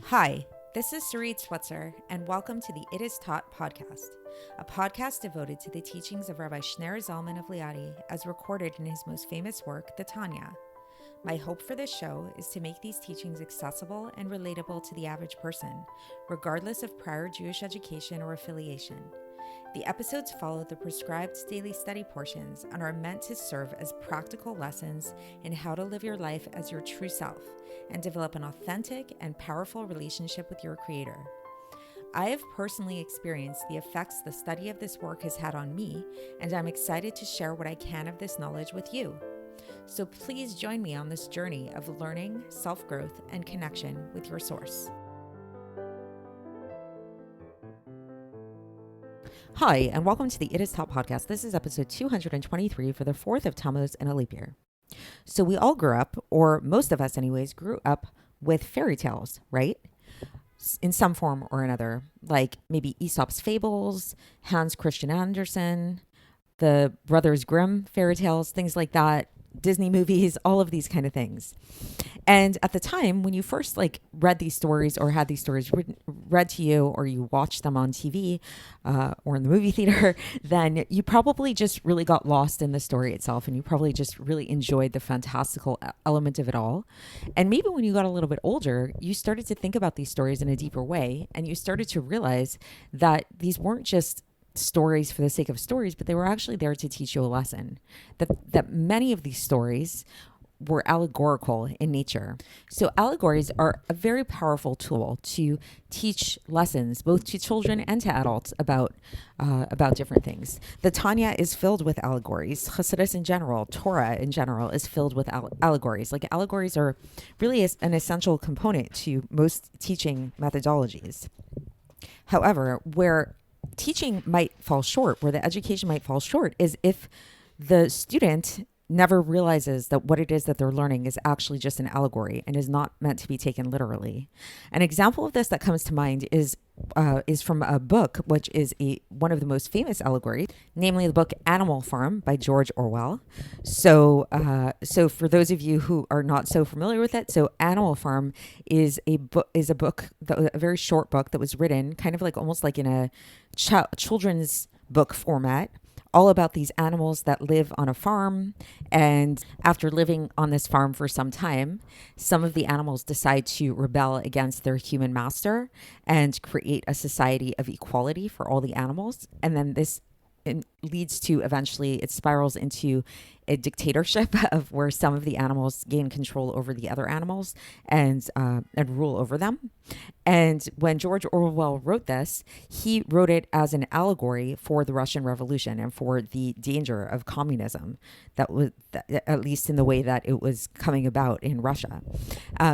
Hi, this is Sarit Switzer, and welcome to the It Is Taught podcast, a podcast devoted to the teachings of Rabbi Shneir Zalman of Liadi as recorded in his most famous work, the Tanya. My hope for this show is to make these teachings accessible and relatable to the average person, regardless of prior Jewish education or affiliation. The episodes follow the prescribed daily study portions and are meant to serve as practical lessons in how to live your life as your true self and develop an authentic and powerful relationship with your Creator. I have personally experienced the effects the study of this work has had on me, and I'm excited to share what I can of this knowledge with you. So please join me on this journey of learning, self-growth, and connection with your source. Hi, and welcome to the It Is Taught podcast. This is episode 223 for the 4th of Tammuz in a leap year. So we all grew up, or most of us anyways, grew up with fairy tales, right? In some form or another, like maybe Aesop's Fables, Hans Christian Andersen, the Brothers Grimm fairy tales, things like that, Disney movies, all of these kind of things. And at the time when you first read these stories or had these stories read to you, or you watched them on TV or in the movie theater, then you probably just really got lost in the story itself, and you probably just really enjoyed the fantastical element of it all. And maybe when you got a little bit older, you started to think about these stories in a deeper way, and you started to realize that these weren't just stories for the sake of stories, but they were actually there to teach you a lesson. That many of these stories were allegorical in nature. So allegories are a very powerful tool to teach lessons, both to children and to adults, about different things. The Tanya is filled with allegories. Chassidus in general, Torah in general, is filled with allegories. Allegories are really an essential component to most teaching methodologies. However, where teaching might fall short, where the education might fall short, is if the student never realizes that what it is that they're learning is actually just an allegory and is not meant to be taken literally. An example of this that comes to mind is from a book, which is one of the most famous allegories, namely the book Animal Farm by George Orwell. So for those of you who are not so familiar with it, so Animal Farm is a very short book that was written kind of almost like in a children's book format, all about these animals that live on a farm. And after living on this farm for some time, some of the animals decide to rebel against their human master and create a society of equality for all the animals. And then this leads to, eventually it spirals into a dictatorship of where some of the animals gain control over the other animals and rule over them. And when George Orwell wrote this, he wrote it as an allegory for the Russian Revolution and for the danger of communism, that was, at least in the way that it was coming about in Russia.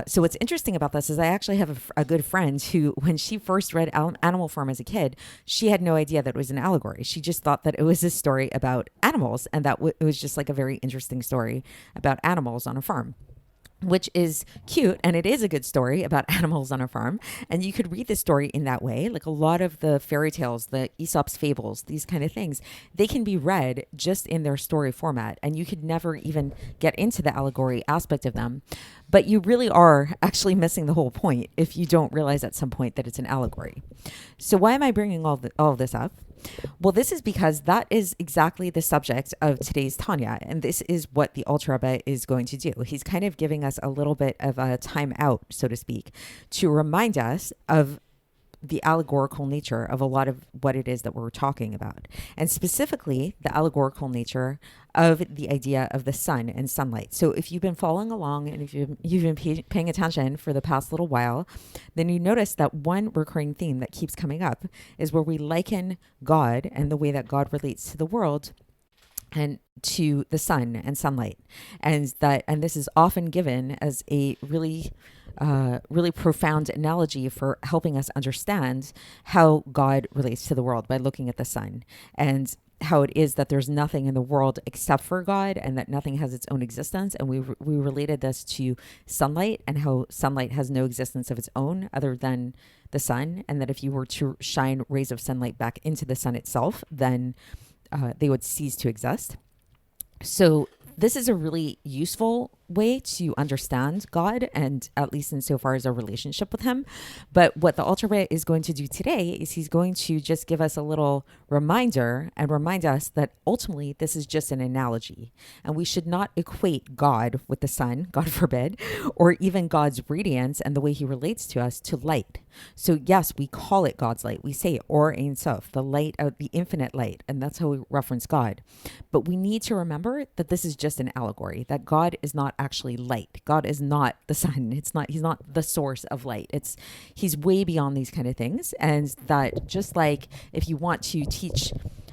So what's interesting about this is I actually have a good friend who, when she first read Animal Farm as a kid, she had no idea that it was an allegory. She just thought that it was a story about animals, and that it was just a very interesting story about animals on a farm, which is cute, and it is a good story about animals on a farm. And you could read the story in that way. Like a lot of the fairy tales, the Aesop's Fables, these kind of things, they can be read just in their story format, and you could never even get into the allegory aspect of them. But you really are actually missing the whole point if you don't realize at some point that it's an allegory. So why am I bringing all of this up? Well, this is because that is exactly the subject of today's Tanya, and this is what the Alter Rebbe is going to do. He's kind of giving us a little bit of a time out, so to speak, to remind us of the allegorical nature of a lot of what it is that we're talking about, and specifically the allegorical nature of the idea of the sun and sunlight. So if you've been following along and if you've been paying attention for the past little while, then you notice that one recurring theme that keeps coming up is where we liken God and the way that God relates to the world and to the sun and sunlight. And this is often given as a really profound analogy for helping us understand how God relates to the world by looking at the sun, and how it is that there's nothing in the world except for God, and that nothing has its own existence. And we related this to sunlight, and how sunlight has no existence of its own other than the sun, and that if you were to shine rays of sunlight back into the sun itself, then they would cease to exist. So this is a really useful way to understand God, and at least insofar as our relationship with him. But what the Alter Rebbe is going to do today is he's going to just give us a little reminder and remind us that ultimately this is just an analogy, and we should not equate God with the sun, God forbid, or even God's radiance and the way he relates to us to light. So yes, we call it God's light. We say Or Ein Sof, the light of the infinite light, and that's how we reference God. But we need to remember that this is just an allegory, that God is not actually light. God is not the sun. He's not the source of light. He's way beyond these kind of things. And that just like if you want to teach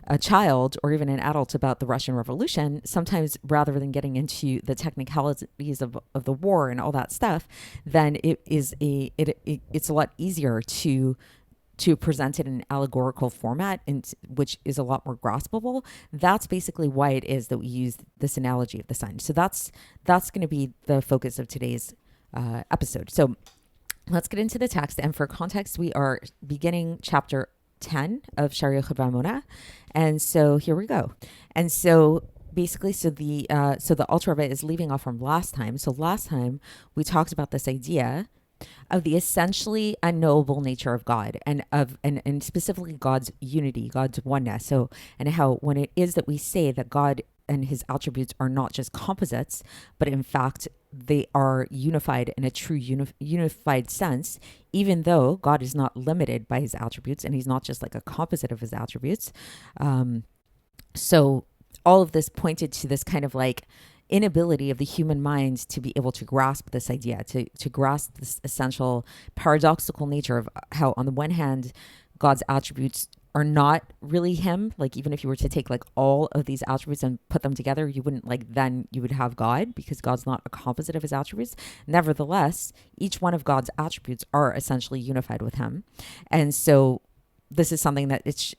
a child or even an adult about the Russian Revolution, sometimes rather than getting into the technicalities of the war and all that stuff, then it's a lot easier to present it in an allegorical format, and which is a lot more graspable. That's basically why it is that we use this analogy of the sun. So that's going to be the focus of today's episode. So let's get into the text. And for context, we are beginning chapter 10 of Sha'ar HaYichud Vehaemuna. And so here we go. And so basically, the Alter Rebbe is leaving off from last time. So last time we talked about this idea of the essentially unknowable nature of God, and specifically God's unity, God's oneness. So, and how when it is that we say that God and his attributes are not just composites, but in fact they are unified in a true unified sense, even though God is not limited by his attributes and he's not just like a composite of his attributes. So all of this pointed to this kind of like inability of the human mind to be able to grasp this idea, to grasp this essential paradoxical nature of how on the one hand God's attributes are not really him. Like even if you were to take like all of these attributes and put them together, you wouldn't then you would have God, because God's not a composite of his attributes. Nevertheless, each one of God's attributes are essentially unified with him. And so this is something that it's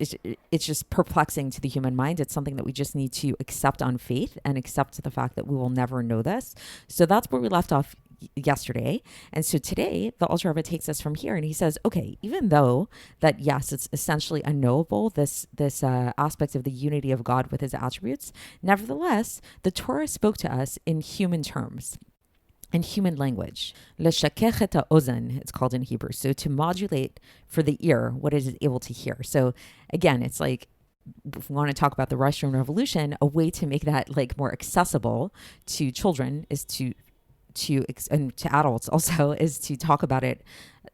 just perplexing to the human mind. It's something that we just need to accept on faith and accept the fact that we will never know this. So that's where we left off yesterday. And so today the Alter Rebbe takes us from here, and he says, okay, even though that, yes, it's essentially unknowable, this aspect of the unity of God with his attributes, nevertheless, the Torah spoke to us in human terms, in human language. L'shakech et ha'ozen, it's called in Hebrew. So to modulate for the ear what it is able to hear. So again, it's like, if we want to talk about the Russian Revolution, a way to make that like more accessible to children is and to adults also, is to talk about it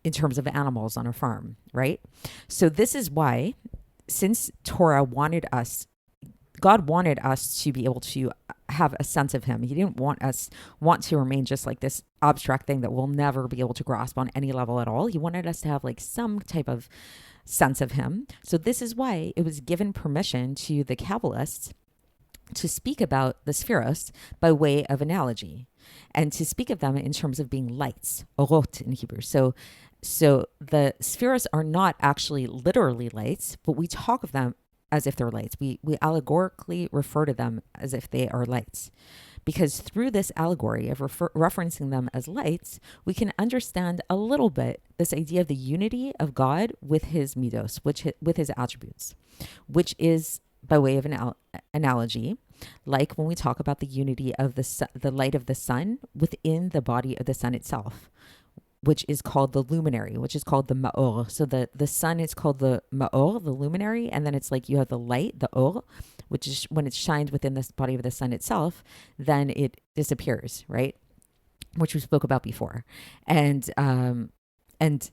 in terms of animals on a farm, right? So this is why, since God wanted us to be able to have a sense of him. He didn't want to remain just like this abstract thing that we'll never be able to grasp on any level at all. He wanted us to have like some type of sense of him. So this is why it was given permission to the Kabbalists to speak about the Spheros by way of analogy, and to speak of them in terms of being lights, orot in Hebrew. So the Spheros are not actually literally lights, but we talk of them as if they're lights. We allegorically refer to them as if they are lights, because through this allegory of referencing them as lights, we can understand a little bit this idea of the unity of God with his midos, with his attributes, which is by way of an analogy, like when we talk about the unity of the light of the sun within the body of the sun itself, which is called the luminary, which is called the ma'or. So the sun is called the ma'or, the luminary, and then it's like you have the light, the or, which is when it shines within the body of the sun itself, then it disappears, right? Which we spoke about before. And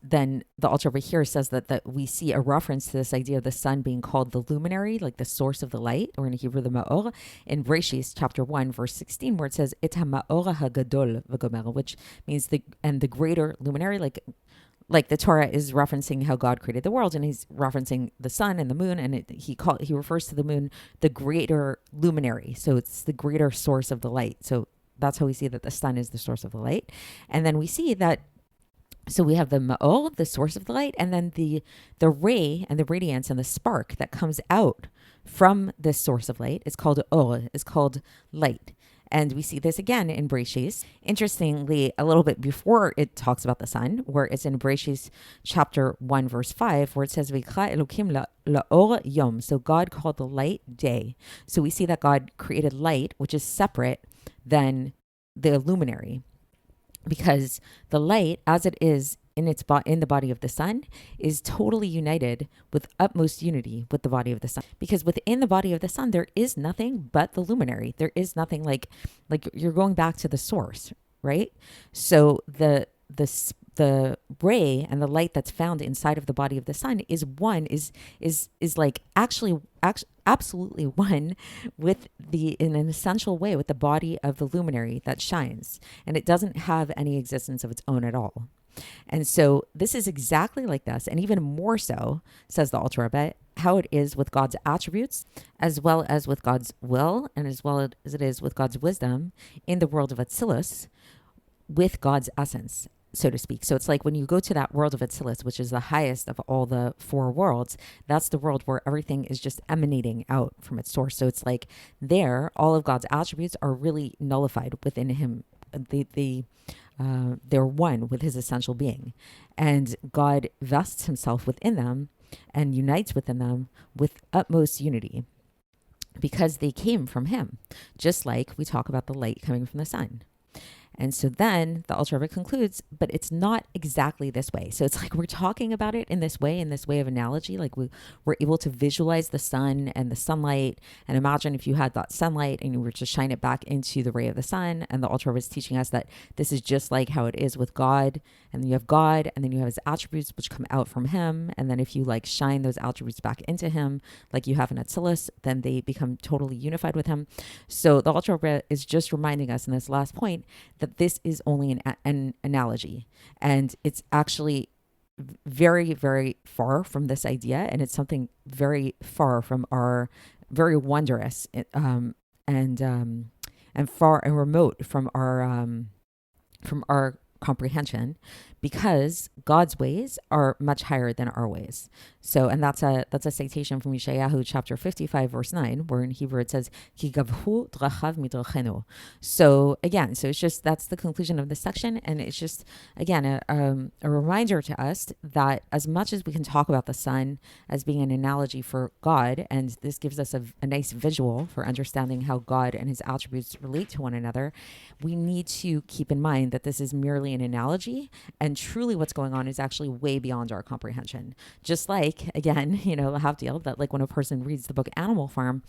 then the Alter Rebbe here says that we see a reference to this idea of the sun being called the luminary, like the source of the light, or in Hebrew the ma'or, in Bereshis chapter 1 verse 16, where it says et ha'ma'or ha'gadol v'gomer, which means the greater luminary, like the Torah is referencing how God created the world, and he's referencing the sun and the moon, and he refers to the moon the greater luminary, so it's the greater source of the light. So that's how we see that the sun is the source of the light. And then we see that, so we have the ma'or, the source of the light, and then the ray and the radiance and the spark that comes out from this source of light is called or, is called light. And we see this again in Bereshis. Interestingly, a little bit before it talks about the sun, where it's in Bereshis chapter 1 verse 5, where it says V'ikra Elokim la'or yom. So God called the light day. So we see that God created light, which is separate than the luminary, because the light, as it is in the body of the sun, is totally united with utmost unity with the body of the sun. Because within the body of the sun, there is nothing but the luminary. There is nothing like you're going back to the source, right? So the ray and the light that's found inside of the body of the sun is like actually absolutely one with in an essential way with the body of the luminary that shines, and it doesn't have any existence of its own at all. And so this is exactly like this, and even more so, says the Alter Rebbe, how it is with God's attributes, as well as with God's will, and as well as it is with God's wisdom in the world of Atzilus, with God's essence, so to speak. So it's like when you go to that world of Atzilus, which is the highest of all the four worlds, that's the world where everything is just emanating out from its source. So it's like there, all of God's attributes are really nullified within him. They're one with his essential being. And God vests himself within them and unites within them with utmost unity, because they came from him, just like we talk about the light coming from the sun. And so then the Alter Rebbe concludes, but it's not exactly this way. So it's like we're talking about it in this way of analogy. Like we're able to visualize the sun and the sunlight. And imagine if you had that sunlight and you were to shine it back into the ray of the sun. And the Alter Rebbe is teaching us that this is just like how it is with God. And then you have God, and then you have his attributes which come out from him. And then if you like shine those attributes back into him, like you have in Atzilus, then they become totally unified with him. So the Alter Rebbe is just reminding us in this last point that this is only an analogy, and it's actually very, very far from this idea, and it's something very far from our very wondrous and far and remote from our comprehension, because God's ways are much higher than our ways. So, and that's a citation from Yeshayahu chapter 55 verse 9, where in Hebrew it says Ki gavhu drachav midrachenu. So again, so it's just, that's the conclusion of this section, and it's just again a reminder to us that as much as we can talk about the sun as being an analogy for God, and this gives us a nice visual for understanding how God and his attributes relate to one another, we need to keep in mind that this is merely an analogy, and truly what's going on is actually way beyond our comprehension. Just like, again, Lahavdil, that like when a person reads the book Animal Farm,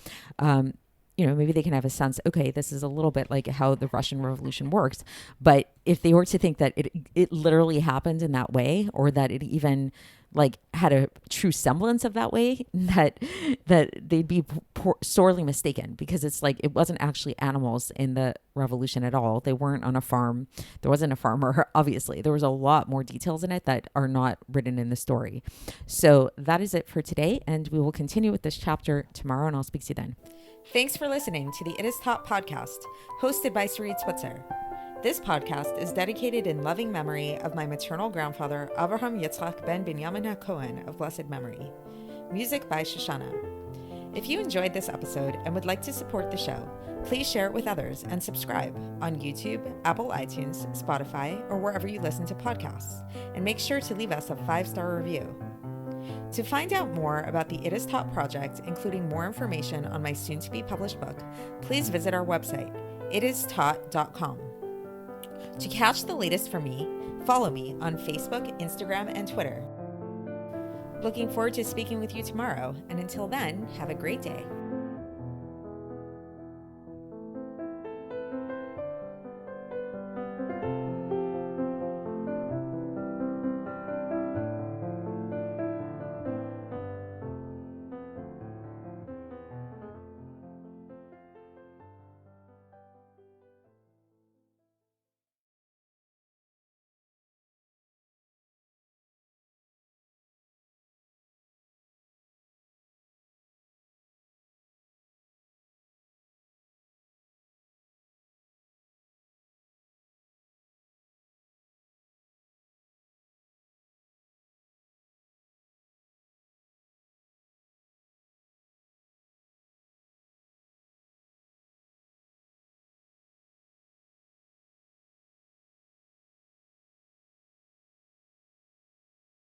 maybe they can have a sense, okay, this is a little bit like how the Russian Revolution works. But if they were to think that it literally happened in that way, or that it even like had a true semblance of that way, that they'd be sorely mistaken, because it's like it wasn't actually animals in the revolution at all. They weren't on a farm. There wasn't a farmer, obviously. There was a lot more details in it that are not written in the story. So that is it for today, and we will continue with this chapter tomorrow, and I'll speak to you then. Thanks for listening to the It Is Taught podcast, hosted by Sarit Switzer. This podcast is dedicated in loving memory of my maternal grandfather, Avraham Yitzchak ben Binyamin HaKohen of blessed memory. Music by Shoshana. If you enjoyed this episode and would like to support the show, please share it with others and subscribe on YouTube, Apple iTunes, Spotify, or wherever you listen to podcasts. And make sure to leave us a 5-star review. To find out more about the It Is Taught project, including more information on my soon-to-be published book, please visit our website, itistaught.com. To catch the latest from me, follow me on Facebook, Instagram, and Twitter. Looking forward to speaking with you tomorrow, and until then, have a great day.